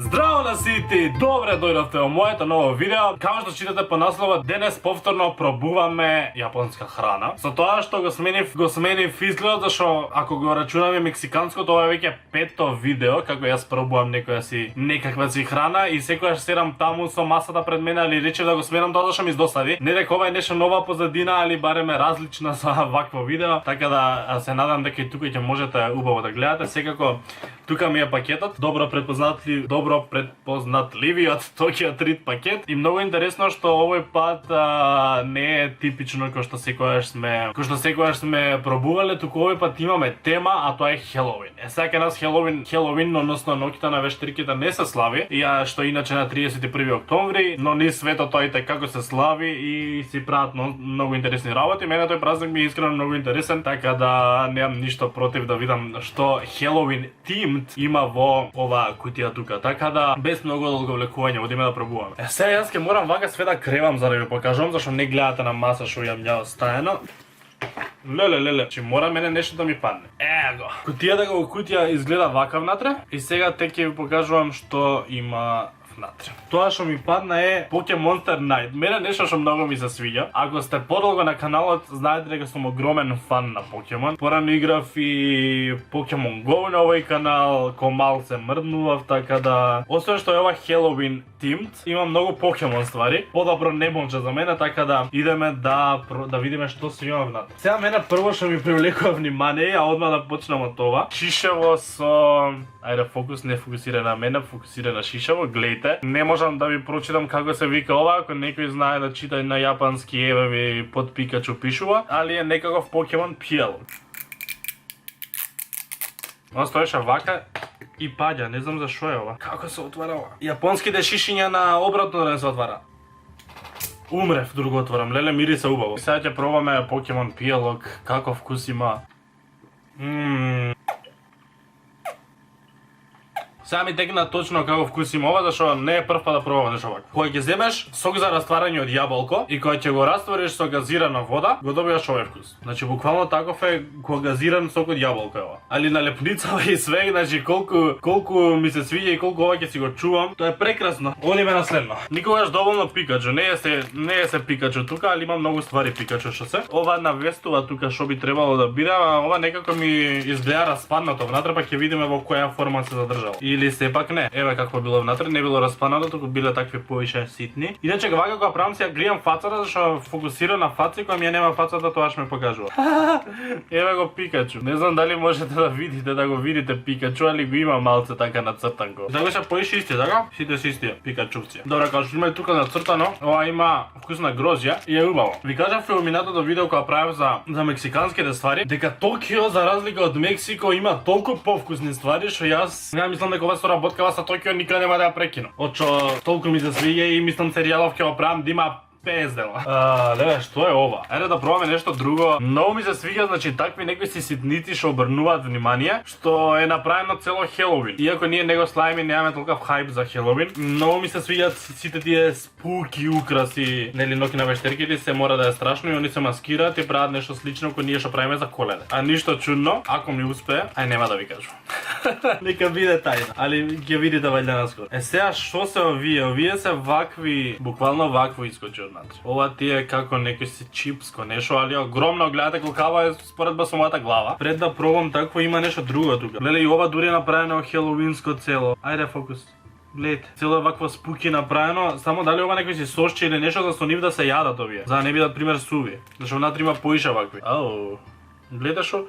Здраво на сите! Добре дојдовте во моето ново видео. Како што читате по наслова, денес повторно пробуваме јапонска храна. Со тоа што го сменив изгледот, зашто ако го рачунаме мексиканското, ова е веќе пето видео како јас пробувам некаква си храна и секогаш седам таму со масата пред мене, али речев да го сменам тоа зашто ми издосади. Не дека ова е нешто нова позадина, али барем е различна со вакво видео, така да се надам дека и тука ќе можете убаво да гледате. Секако тука ми е пакетот, добро предпознатливиот Tokyo Treat пакет и многу интересно што овој пат не е типично кој што секогаш сме пробувале, туку овој пат имаме тема, а тоа е Хелоуин. Сега нас Хелоуин, односно ноќта на вештерките не се слави, што иначе на 31 октомври, но низ светот тој како се слави и си прават многу интересни работи. Мене тој празник ми е искрено многу интересен, така да немам ништо против да видам што Хелоуин тимд има во оваа кутија тука. Така да без многу долго влекување одиме да пробуваме. Сега јас ќе морам вака све да кревам за да ви покажам, зашто не гледате на маса што јам ја стаено. Леле, че мора мене нешто да ми падне. Его. Кутијата во кутија изгледа вака внатре и сега те ќе ви покажувам што има внатре. Тоа што ми падна е Pokémon Monster Night. Мене нешто што многу ми се свиѓа. Ако сте подолго на каналот, знаете дека сум огромен фан на Покемон. Порано играв и Pokemon Go на овој канал, комал се мрднував, така да освен што е ова Halloween themed, има многу Покемон ствари. Подобро не може за мене, така да идеме да видиме што се има внатре. Сега мене прво што ми привлекува внимание, а одма да почнам од тоа. Шишево со фокус не фокусира на мене, фокусира на шишево. Гледайте. Не можам да ви прочитам како се вика ова, ако некој знае да чита на јапански, еве ви под Пикачу пишува, али е некаков Покемон Пиел. Он стоеше вака и паѓа, не знам за што е ова. Како се отвара ова? Јапонските шишиња на обратно да не се отвара. Умрев, друго отварам, леле мириса убаво. Сега ќе пробаме Покемон Пиелок, како вкус има. Сега ми текна точно како вкус има ова, зашто не е прв пат да пробувам нешто вакво. Кога ќе земеш сок за растварање од јаболко и кога ќе го раствориш со газирана вода, го добиваш овој вкус. Значи буквално таков е кога газиран сок од јаболко е ова. Али на лепницава и све, значи колку ми се свиѓа и колку ова ќе си го чувам, тоа е прекрасно. Одиме на следно. Никогаш доволно Пикачу, не е се Пикачу тука, али има многу ствари Пикачу што се. Ова навестува тука што би требало да биде, а ова некако ми изгледа распаднато внатре, па ќе видиме во која форма се задржал. Или сепак не. Еве какво било внатре, не било распаднато, туку биле такви повише ситни. Иначе вака кога правам сега гријам фацата, зашто фокусира на фаци, кога ми ја нема фацата, тоа што ме покажува. Еве го Пикачу. Не знам дали можете да го видите Пикачу, али го има малце така нацртан го. Така се поише исти, така? Сите се исти Пикачувци. Добре, како што има тука нацртано, ова има вкус на грозја и е убаво. Ви кажав во минатото видео кога правев за мексиканските ствари, дека Токио за разлика од Мексико има толку повкусни ствари што јас мислам дека ова со работкава со Токио никаде нема да ја прекинам. Очо толку ми се свиѓа и мислам серијалов ќе го правам да има 50 дела. Леле, што е ова? Ајде да пробаме нешто друго. Многу ми се свиѓа, значи такви некои си ситници што обрнуваат внимание, што е направено цело Хелоуин. Иако ние не го славиме, немаме толков хајп за Хелоуин. Многу ми се свиѓаат сите тие спуки украси, нели ноќ на вештерките, се мора да е страшно и они се маскираат и прават нешто слично кој ние што правиме за Коледа. А ништо чудно, ако ми успее, нема да ви кажам. Нека биде тајна, али ќе видите вајде наскоро. Сега што се овие? Овие се вакви, буквално вакво искочи од нас. Ова ти е како некој си чипско нешто, али огромно, гледате колкава е споредба со мојата глава. Пред да пробам такво има нешто друго тука. Леле и ова дури е направено хелоуинско цело. Ајде фокус. Гледайте, цело е вакво спуки направено, само дали ова некој си сошче или нешто за со нив да се јадат овие. За да не бидат пример суви. Зашто внатре има поише вакви. Ау. Гледате што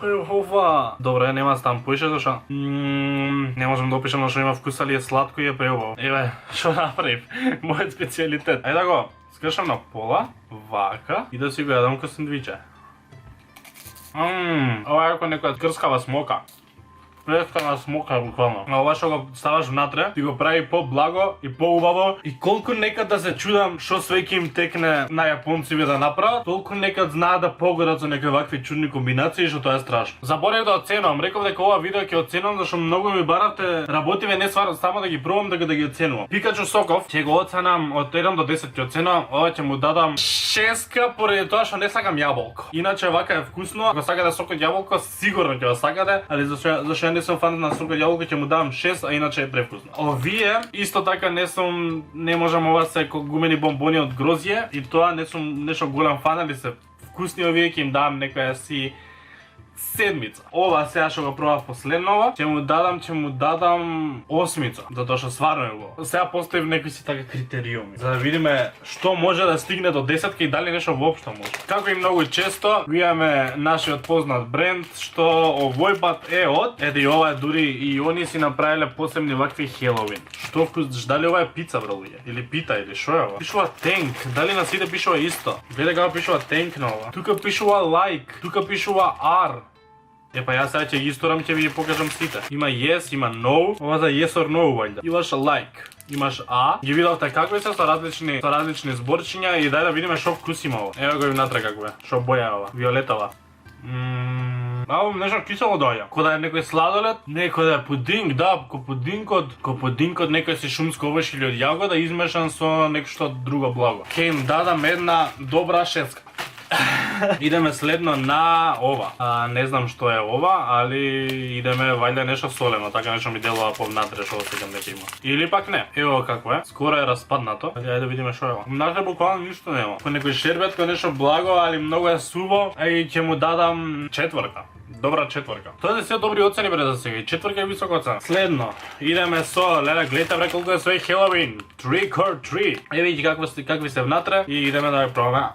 е ова? Добре, нема стам поише зашто не можам да опишам на што има вкус, али е сладко и е преубаво. Еве, што направив? Мојот специјалитет. Ајде да го скршам на пола, вака, и да си го јадам ко сендвиче. Ова е како некоја крскава смока. Прескана смока буквално. А ова што го ставаш внатре, ти го прави поблаго и поубаво и колку некад да се чудам што све ќе им текне на јапонците да направат, толку некад знаат да погодат за некои вакви чудни комбинации што тоа е страшно. Заборев да оценувам, реков дека ова видео ќе оценувам зашто многу ми баравте работиве не сварам само да ги пробам дека да ги оценувам. Пикачу соков ќе го оценам од 1 до 10 ќе оценувам, ова ќе му дадам 6 поради тоа што не сакам јаболко. Иначе вака е вкусно, ако сакате сок од јаболко сигурно ќе го сакате, али зашто не сум фан на сок од јаболко, ќе му давам 6, а иначе е превкусно. Овие исто така не можам ова се гумени бомбони од грозје и тоа не сум нешто голем фан, али се вкусни овие, ќе им давам некоја си седмица. Ова сега што го пробав последново, ќе му дадам 8, затоа што стварно е убаво. Сега постои некои си така критериуми, за да видиме што може да стигне до 10 и дали нешто воопшто може. Како и многу често, го имаме нашиот познат бренд, што овој пат е од, ете и ова е дури и они си направиле посебни вакви Хелоуин. Што вкус, дали ова е пица бре луѓе, или пита, или што е ова? Пишува Tank, дали на сите пишува исто? Гледај како пишува Tank на ова. Тука пишува Like, тука пишува R. Епа јас сега ќе ги исторам, ќе ви ги покажам сите. Има yes, има no, ова за yes or no вајда. Имаш like, имаш A. Ги видовте какви се со различни зборчиња и дај да видиме што вкус има ова. Ево го внатре како е, што боја е ова, виолетова. Нешто кисело доаѓа. Ко да е некој сладолед, некој да е пудинг, да, ко пудинкот некој си шумско овош или од јагода измешан со нешто друго благо. Ќе им дадам една добра 6. Идеме следно на ова. Не знам што е ова, али идеме вајде нешто солено, така нешто ми делува повнатре што осеќам дека има. Или пак не. Ево како е. Скоро е распаднато. Ајде да видиме што е ова. Внатре буквално ништо нема. Ко некој шербет, ко нешто благо, али многу е суво, и ќе му дадам 4. Добра 4. Тоа е се добри оцени бре за сега. 4 е висока оцена. Следно, идеме со, леле, гледате бре колку е свој Halloween. Trick or treat. Види какви се внатре и идеме да ја пробаме.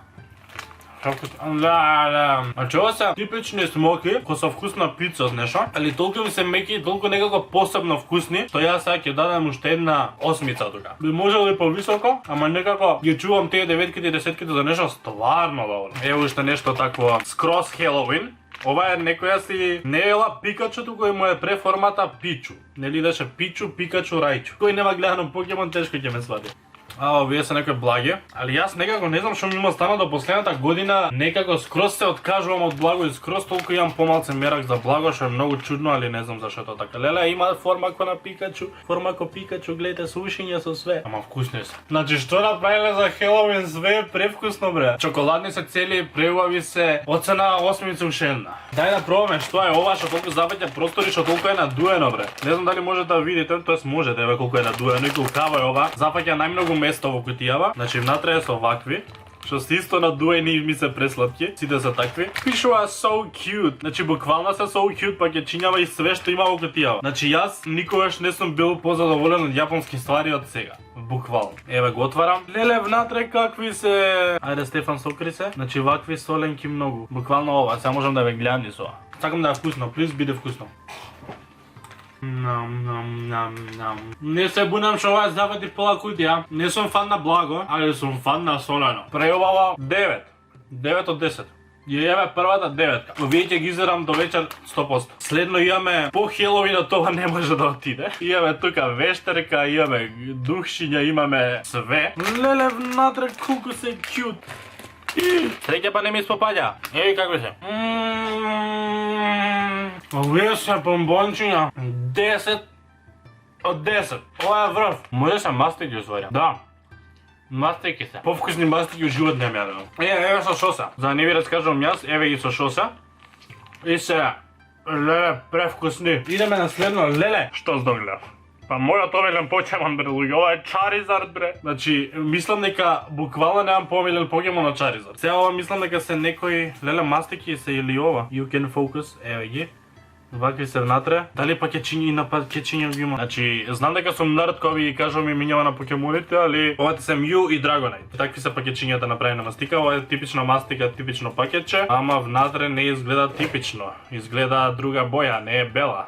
Значи ова се типични смоки, кои се вкусна пица од нешто, али толку ми се меки и толку некако посебно вкусни, што јас сега ќе дадам уште една 8 тука. Би можело и повисоко, ама некако ги чувам тие 9-ките и 10-ките за нешто стварно добро. Ево уште нешто такво скроз Halloween. Ова е некоја си не ела Пикачу, туку и му е преформата Пичу. Нели идеше Пичу, Пикачу, Рајчу. Кој нема гледано Покемон, тешко ќе ме свати. Овие се некои благи, али јас некако не знам што ми има стана до последната година, некако скроз се откажувам од благо и скроз толку имам помалце мерак за благо, што е многу чудно, али не знам зашто е тоа така. Леле, има форма ко на Пикачу, форма ко Пикачу, гледате сушиња со све. Ама вкусни се. Значи што направиле за Хелоуин, све е превкусно бре. Чоколадни се цели, преубави се, оцена 8 уште една. Дај да пробаме што е ова, што толку запаќа простори, што толку е надуено бре. Не знам дали можете да видите, тоест можете, еве колку е надуено и колкава е ова. Запаќа најмногу место во кутијава, значи внатре е со вакви, што се исто надуени и ми се пресладки, сите се такви. Пишува so cute, значи буквално се so cute, па ќе чинјава и све што има во кутијава. Значи јас никогаш не сум бил позадоволен од јапонски ствари од сега. Буквално. Еве го отварам. Леле, внатре какви се. Ајде Стефан сокри се. Значи вакви соленки многу. Буквално ова, сега можам да ве гледам низ ова. Сакам да е вкусно, плиз биде вкусно. Не се бунам што ова завади пола кутија. Не сум фан на благо, али сум фан на солено. Преубаво 9. 9 од 10. Ја еве првата 9. Овие ќе ги изерам до вечер 100%. Следно имаме по Хелоуин, тоа не може да отиде. Имаме тука вештерка, имаме духшиња, имаме све. Леле, внатре колку се кјут. Среќа па не ми спопаѓа. Еј какви се. Овие се бомбончиња. 10 од 10. Ова е врв. Може се мастики усваја. Да. Мастики се. Повкусни мастики у живот не јадено. Еве со шоса. За да не ви раскажувам јас, еве ги со шоса. И се, леле, превкусни. Идеме на следно, леле. Што здогледав? Па мојот омилен покемон бре луѓе, ова е Charizard бре. Значи, мислам дека буквално немам помилен покемон од Charizard. Сега ова мислам дека се некои, леле, мастики се или ова. You can focus, еве ги. Вакви се внатре. Дали па кечиња и на кечиња ги има. Значи, знам дека сум нерд кој ви кажувам и минјава на покемоните, али овате се Mew и Dragonite. Такви се пакетчињата направени на мастика. Ова е типична мастика, типично пакетче, ама внатре не изгледа типично. Изгледа друга боја, не е бела.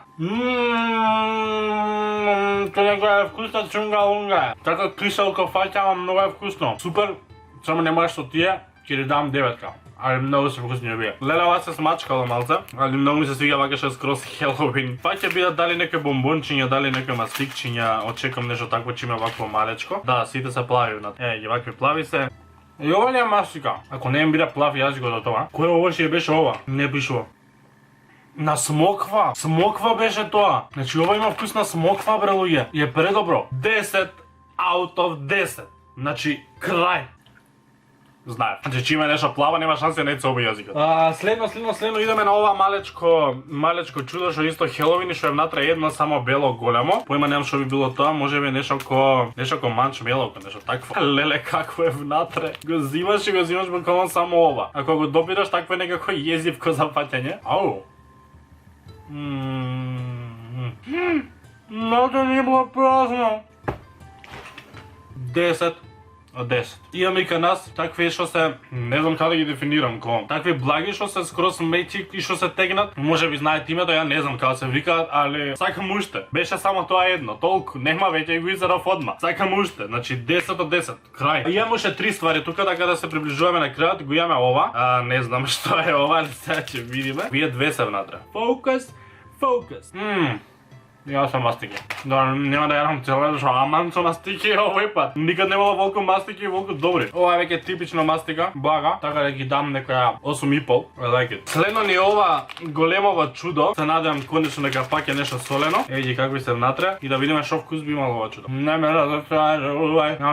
Тоа е вкусна чунга-лунга. Така киселко фаќа, ама многу е вкусно. Супер, само не можеш со тие, ќе ти дам 9. Али многу се вкусни овие. Леле, ова се смачкало малце, али многу ми се свига вака што е скроз Хелоуин. Па ќе бидат дали некои бомбончиња, дали некои мастикчиња, очекувам нешто такво че има вакво малечко. Да, сите се плави внат. Ги вакви плави се. И ова ли е мастика? Ако не им биде плав, јас го до тоа. Кој ово ќе беше ова? Не пишува. На смоква. Смоква беше тоа. Значи ова има вкус на смоква, бре луѓе. И е предобро. 10 out of 10. Значи, крај. Знаев. Значи че има нешто плава, нема шанси да не се оби јазикот. Следно идеме на ова малечко чудо што исто Хеловин и што е внатре едно само бело големо. Поима немам што би било тоа, можеби нешто ко манчмелоко, нешто такво. Леле какво е внатре. Го зимаш буквално само ова. Ако го допираш такво е некако језивко за паќање. Ау. Ното не било празно. 10 од 10. Имаме и кај нас такви што се, не знам како да ги дефинирам, такви благи што се скроз мејчи и што се тегнат. Може би знаете името, ја не знам како се викаат, али сакам уште. Беше само тоа едно, толку, нема веќе го изерав одма. Сакам уште, значи 10 од 10, крај. Имаме уште 3 ствари тука, така да се приближуваме на крајот, го имаме ова. Не знам што е ова, али сега ќе видиме. Вие две се внатре. Фокус. Јас сум мастики. Да, нема да јадам цело, што аман со мастики овој пат. Никад немало волку мастики и волку добри. Ова е веќе типично мастика, блага, така да ги дам некоја 8,5. I like it. Следно ни ова големово чудо. Се надевам конечно дека паќе нешто солено. Ејде какви се внатре и да видиме што вкус би имало ова чудо. Не ме разочарувај.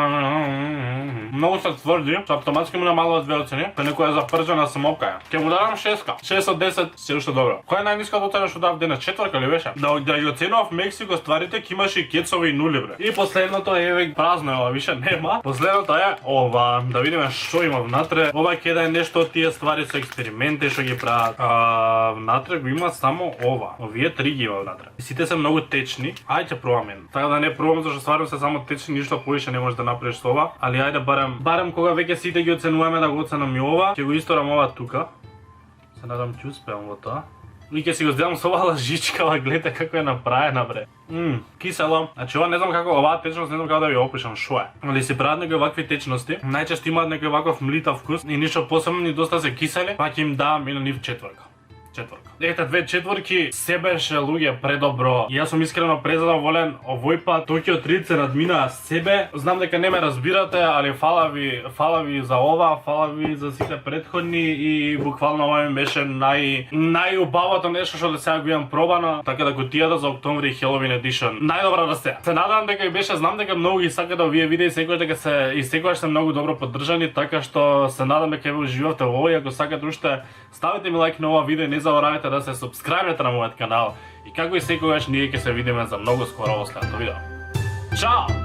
Многу се тврди, со автоматски му на мало од 2 оцени. Па некоја запржена самопка. Ќе му дадам 6. 6 од 10, се уште добро. Која е најниската оцена што дав денес? 4 ли беше? Да ги оценував Мексико стварите, ки имаше и кецови и нули бре. И последното е празно, ова више нема. Последното е ова, да видиме што има внатре. Ова ќе да е нешто од тие ствари со експерименти што ги прават. Внатре го има само ова. Овие 3 ги има внатре. И сите се многу течни. Ајде ќе пробаме. Така да не пробам зашто стварно се само течни, ништо повеќе не можеш да направиш со ова. Али ајде барем кога веќе сите ги оценуваме да го оценам и ова, ќе го исторам ова тука. Се надам ќе успеам во тоа. И ќе си го здедам со оваа лажичка, гледате како е направена бре. Кисело. Значи ова не знам како оваа течност, не знам како да ви опишам што е. Али си прават некои вакви течности, најчесто имаат некој ваков млитав вкус и ништо посебно ни доста се кисели, па ќе им дам и на нив 4. Ете, 2 4 се беше луѓе предобро. И јас сум искрено презадоволен овој пат. Токио Трит се надмина себе. Знам дека не ме разбирате, али фала ви за ова, фала ви за сите претходни и буквално ова ми беше најубавото нешто што до сега го имам пробано, така да кутијата за октомври Halloween Edition најдобра да се. Се надевам дека и беше, знам дека многу ги сакаат овие видеи и секогаш се многу добро поддржани, така што се надам дека ве уживавте во ова и ако сакате уште ставете ми лайк на ова видео и не заборавајте да се субскрајбнете на мојот канал. И како и секогаш ние ќе се видиме за многу скоро во следното видео. Чао!